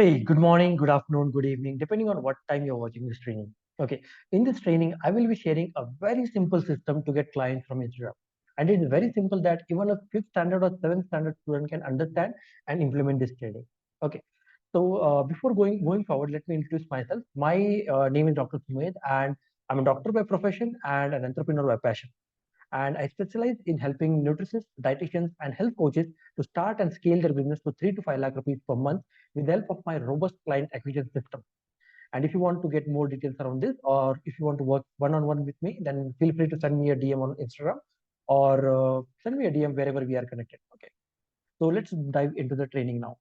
Hey, good morning, good afternoon, good evening, depending on what time you're watching this training. Okay, in this training, I will be sharing a very simple system to get clients from Instagram. And it is very simple that even a fifth standard or seventh standard student can understand and implement this training. Okay, so before going forward, let me introduce myself. My name is Dr. Sumedh, and I'm a doctor by profession and an entrepreneur by passion. And I specialize in helping nutritionists, dietitians, and health coaches to start and scale their business to 3 to 5 lakh rupees per month with the help of my robust client acquisition system. And if you want to get more details around this, or if you want to work one-on-one with me, then feel free to send me a DM on Instagram or send me a DM wherever we are connected. Okay. So let's dive into the training now.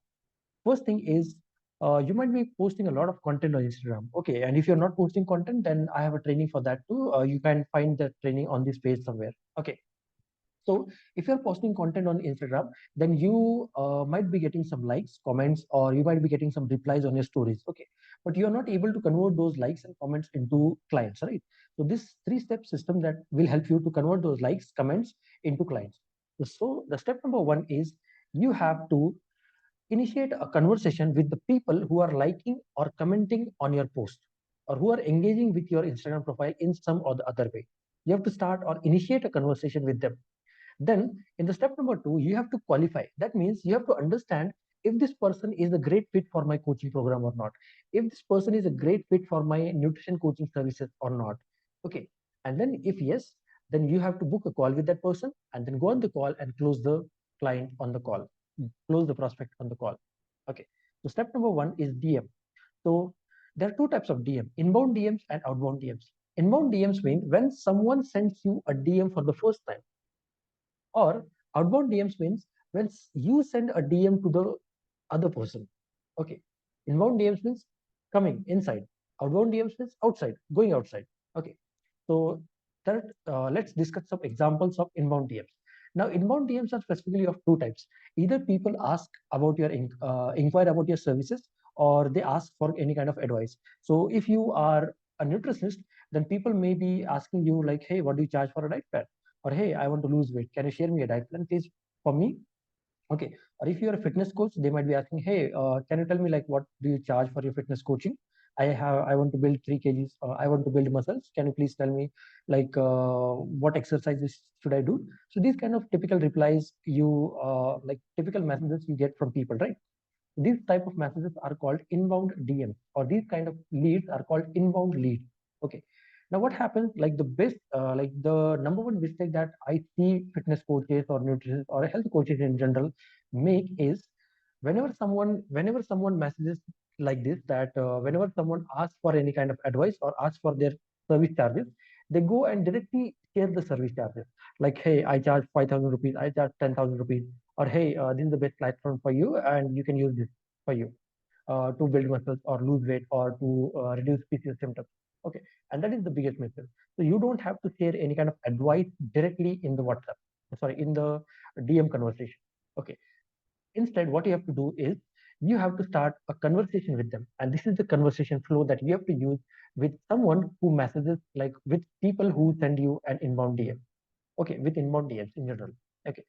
First thing is you might be posting a lot of content on Instagram. Okay. And if you're not posting content, then I have a training for that too. You can find the training on this page somewhere. Okay. So if you're posting content on Instagram, then you might be getting some likes, comments, or you might be getting some replies on your stories. Okay, but you're not able to convert those likes and comments into clients, right? So this three-step system that will help you to convert those likes, comments into clients. So the step number one is you have to initiate a conversation with the people who are liking or commenting on your post or who are engaging with your Instagram profile in some or the other way. You have to start or initiate a conversation with them. Then in the step number two, you have to qualify. That means you have to understand if this person is a great fit for my coaching program or not. If this person is a great fit for my nutrition coaching services or not. Okay. And then if yes, then you have to book a call with that person and then go on the call and close the client on the call, close the prospect on the call. Okay. So step number one is DM. So there are two types of DM, inbound DMs and outbound DMs. Inbound DMs mean when someone sends you a DM for the first time, or outbound DMs means when you send a DM to the other person. Okay. Inbound DMs means coming inside. Outbound DMs means outside, going outside. Okay. So that let's discuss some examples of inbound DMs. Now, inbound DMs are specifically of two types. Either people ask about your inquire about your services, or they ask for any kind of advice. So if you are a nutritionist, then people may be asking you like, hey, what do you charge for a diet plan? Or hey, I want to lose weight. Can you share me a diet plan, please, for me? Okay. Or if you're a fitness coach, they might be asking, hey, can you tell me like what do you charge for your fitness coaching? I want to build 3 kgs. I want to build muscles. Can you please tell me like what exercises should I do? So these kind of typical replies you like typical messages you get from people, right? These type of messages are called inbound DM, or these kind of leads are called inbound lead. Okay. Now what happens, like the best, like the number one mistake that I see fitness coaches or nutritionists or health coaches in general make is whenever someone messages like this, that whenever someone asks for any kind of advice or asks for their service charges, they go and directly share the service charges. Like, hey, I charge 5,000 rupees, I charge 10,000 rupees, or hey, this is the best platform for you and you can use this for you to build muscles or lose weight or to reduce PCOS symptoms. Okay, and that is the biggest mistake. So you don't have to share any kind of advice directly in the WhatsApp, sorry, in the DM conversation. Okay, instead, what you have to do is you have to start a conversation with them, and this is the conversation flow that you have to use with someone who messages, like with people who send you an inbound DM. Okay, with inbound DMs in general. Okay,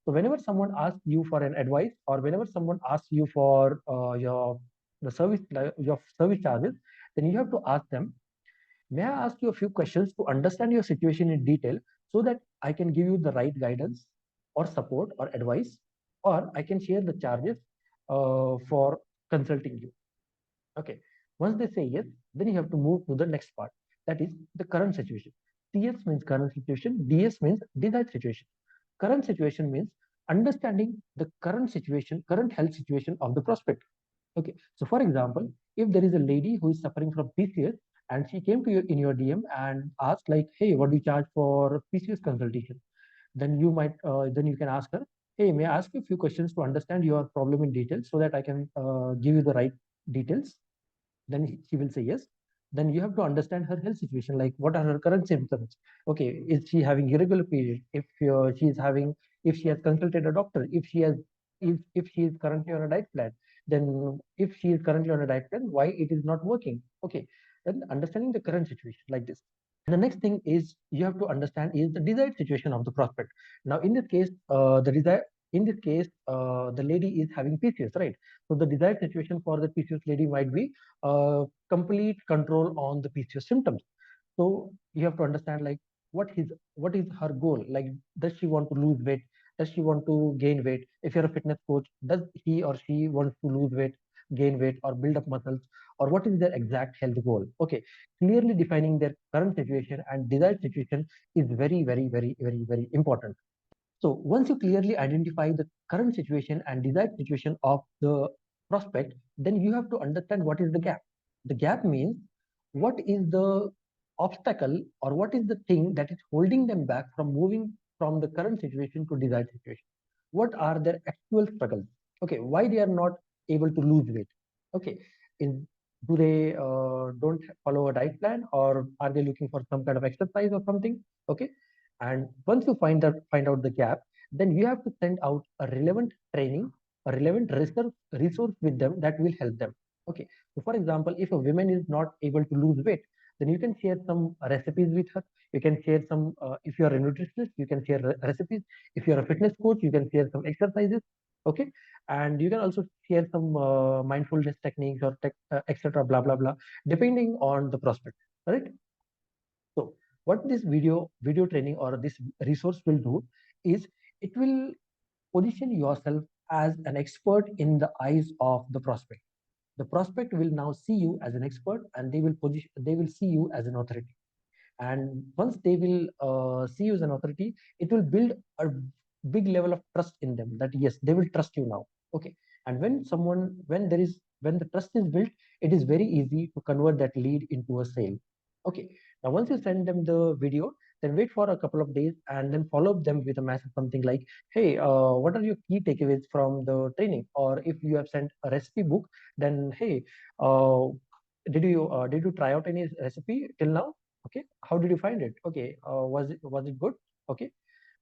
so whenever someone asks you for an advice, or whenever someone asks you for your service charges, then you have to ask them, may I ask you a few questions to understand your situation in detail so that I can give you the right guidance or support or advice, or I can share the charges for consulting you. Okay. Once they say yes, then you have to move to the next part. That is the current situation. CS means current situation. DS means desired situation. Current situation means understanding the current situation, current health situation of the prospect. Okay. So for example, if there is a lady who is suffering from PCS and she came to you in your DM and asked like, hey, what do you charge for PCS consultation? Then then you can ask her, hey, may I ask you a few questions to understand your problem in detail so that I can give you the right details? Then she will say yes. Then you have to understand her health situation, like what are her current symptoms. Okay, is she having irregular period? If she has consulted a doctor, if she is currently on a diet plan, then if she is currently on a diet plan, why it is not working? Okay, then understanding the current situation like this. And the next thing is you have to understand is the desired situation of the prospect. Now in this case, the in this case, the lady is having PCOS, right? So the desired situation for the PCOS lady might be complete control on the PCOS symptoms. So you have to understand like what is her goal? Like, does she want to lose weight? Does she want to gain weight? If you're a fitness coach, does he or she wants to lose weight, gain weight, or build up muscles, or what is their exact health goal? Okay, clearly defining their current situation and desired situation is very, very, very, very, very important. So once you clearly identify the current situation and desired situation of the prospect, then you have to understand what is the gap. The gap means what is the obstacle or what is the thing that is holding them back from moving from the current situation to desired situation. What are their actual struggles? Okay, why they are not able to lose weight? Okay, in do they don't follow a diet plan, or are they looking for some kind of exercise or something? Okay, and once you find out the gap, then you have to send out a relevant training, a relevant resource with them that will help them. Okay, so for example, if a woman is not able to lose weight, then you can share some recipes with her. You can share some, if you are a nutritionist, you can share recipes. If you are a fitness coach, you can share some exercises. Okay, and you can also share some mindfulness techniques or etc. Blah blah blah, depending on the prospect, right? So what this video training or this resource will do is it will position yourself as an expert in the eyes of the prospect. The prospect will now see you as an expert, and they will see you as an authority. And once they will see you as an authority, it will build a big level of trust in them, that yes, they will trust you now. Okay, and when the trust is built, it is very easy to convert that lead into a sale. Okay, now once you send them the video, then wait for a couple of days and then follow up them with a message, something like, hey, what are your key takeaways from the training? Or if you have sent a recipe book, then hey, uh, did you try out any recipe till now? Okay, how did you find it? Okay, was it good? Okay,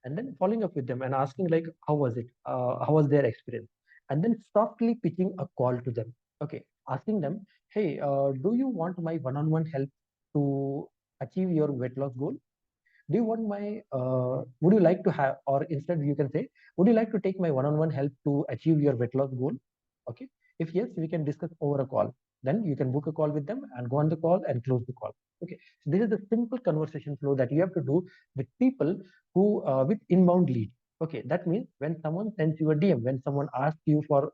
and then following up with them and asking like, how was it? How was their experience? And then softly pitching a call to them. Okay, asking them, hey, do you want my one-on-one help to achieve your weight loss goal? Do you want my would you like to have, or instead you can say, would you like to take my one-on-one help to achieve your weight loss goal? Okay, if yes, we can discuss over a call. Then you can book a call with them and go on the call and close the call. Okay, so this is the simple conversation flow that you have to do with people who with inbound lead. Okay, that means when someone sends you a DM, when someone asks you for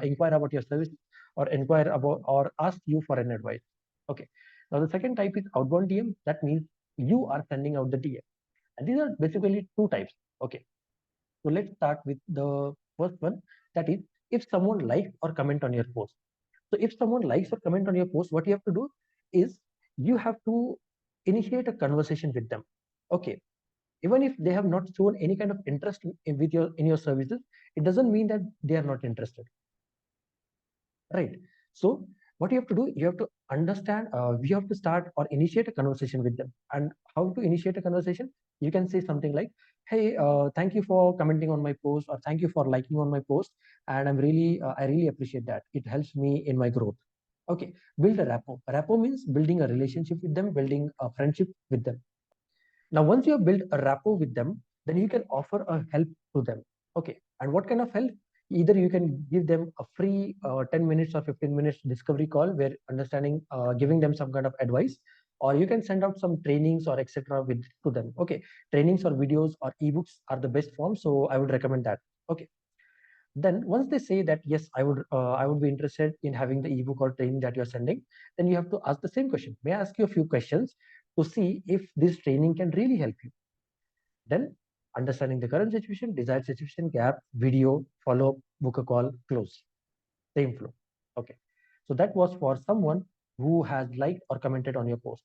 inquire about your service, or inquire about or ask you for an advice. Okay, now the second type is outbound DM. That means you are sending out the DM. And these are basically two types. Okay, so let's start with the first one. That is, if someone likes or comment on your post. So if someone likes or comment on your post, what you have to do is you have to initiate a conversation with them. Okay, even if they have not shown any kind of interest in your services, it doesn't mean that they are not interested, right? So what you have to do, you have to understand, you have to start or initiate a conversation with them. And how to initiate a conversation? You can say something like, hey, thank you for commenting on my post, or thank you for liking on my post, and I really appreciate that, it helps me in my growth. Okay, build a rapport. Rapport means building a relationship with them, building a friendship with them. Now, once you have built a rapport with them, then you can offer a help to them. Okay. And what kind of help? Either you can give them a free 10 minutes or 15 minutes discovery call where giving them some kind of advice, or you can send out some trainings or etc. with to them. Okay. Trainings or videos or ebooks are the best form. So I would recommend that. Okay. Then once they say that, yes, I would be interested in having the ebook or training that you're sending, then you have to ask the same question. May I ask you a few questions to see if this training can really help you? Then understanding the current situation, desired situation, gap, video, follow up, book a call, close. Same flow. Okay. So that was for someone who has liked or commented on your post.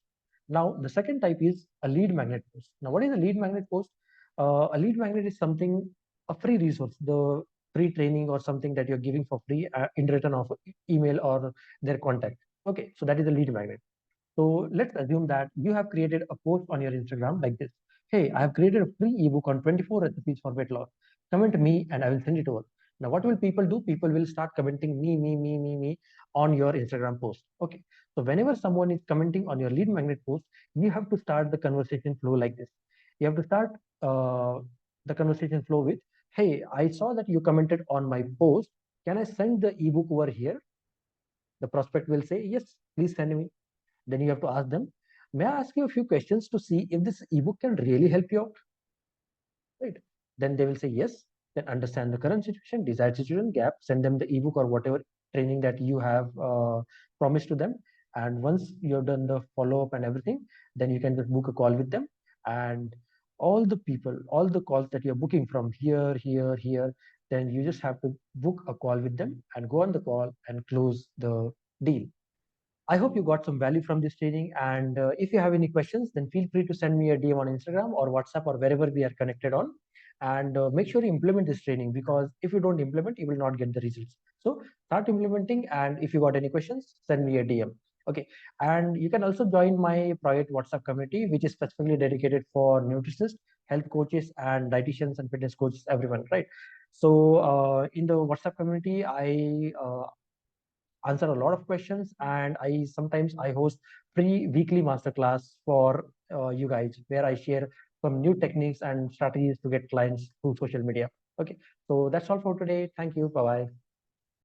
Now, the second type is a lead magnet post. Now, what is a lead magnet post? A lead magnet is something, a free resource, the free training or something that you're giving for free in return of email or their contact. Okay, so that is a lead magnet. So let's assume that you have created a post on your Instagram like this. Hey, I have created a free ebook on 24 recipes for weight loss. Comment me and I will send it over. Now, what will people do? People will start commenting me on your Instagram post. Okay. So whenever someone is commenting on your lead magnet post, you have to start the conversation flow like this. You have to start the conversation flow with, hey, I saw that you commented on my post. Can I send the ebook over here? The prospect will say, yes, please send me. Then you have to ask them, may I ask you a few questions to see if this ebook can really help you out? Right? Then they will say yes. Then understand the current situation, desired situation, gap, send them the ebook or whatever training that you have promised to them. And once you've done the follow up and everything, then you can just book a call with them. And all the people, all the calls that you're booking from here, here, here, then you just have to book a call with them and go on the call and close the deal. I hope you got some value from this training. And if you have any questions, then feel free to send me a DM on Instagram or WhatsApp or wherever we are connected on. And make sure you implement this training, because if you don't implement, you will not get the results. So start implementing. And if you got any questions, send me a DM. Okay. And you can also join my private WhatsApp community, which is specifically dedicated for nutritionists, health coaches, and dietitians and fitness coaches, everyone, right? So in the WhatsApp community, I answer a lot of questions, and I host free weekly masterclass for you guys, where I share some new techniques and strategies to get clients through social media. Okay, so that's all for today. Thank you. Bye bye.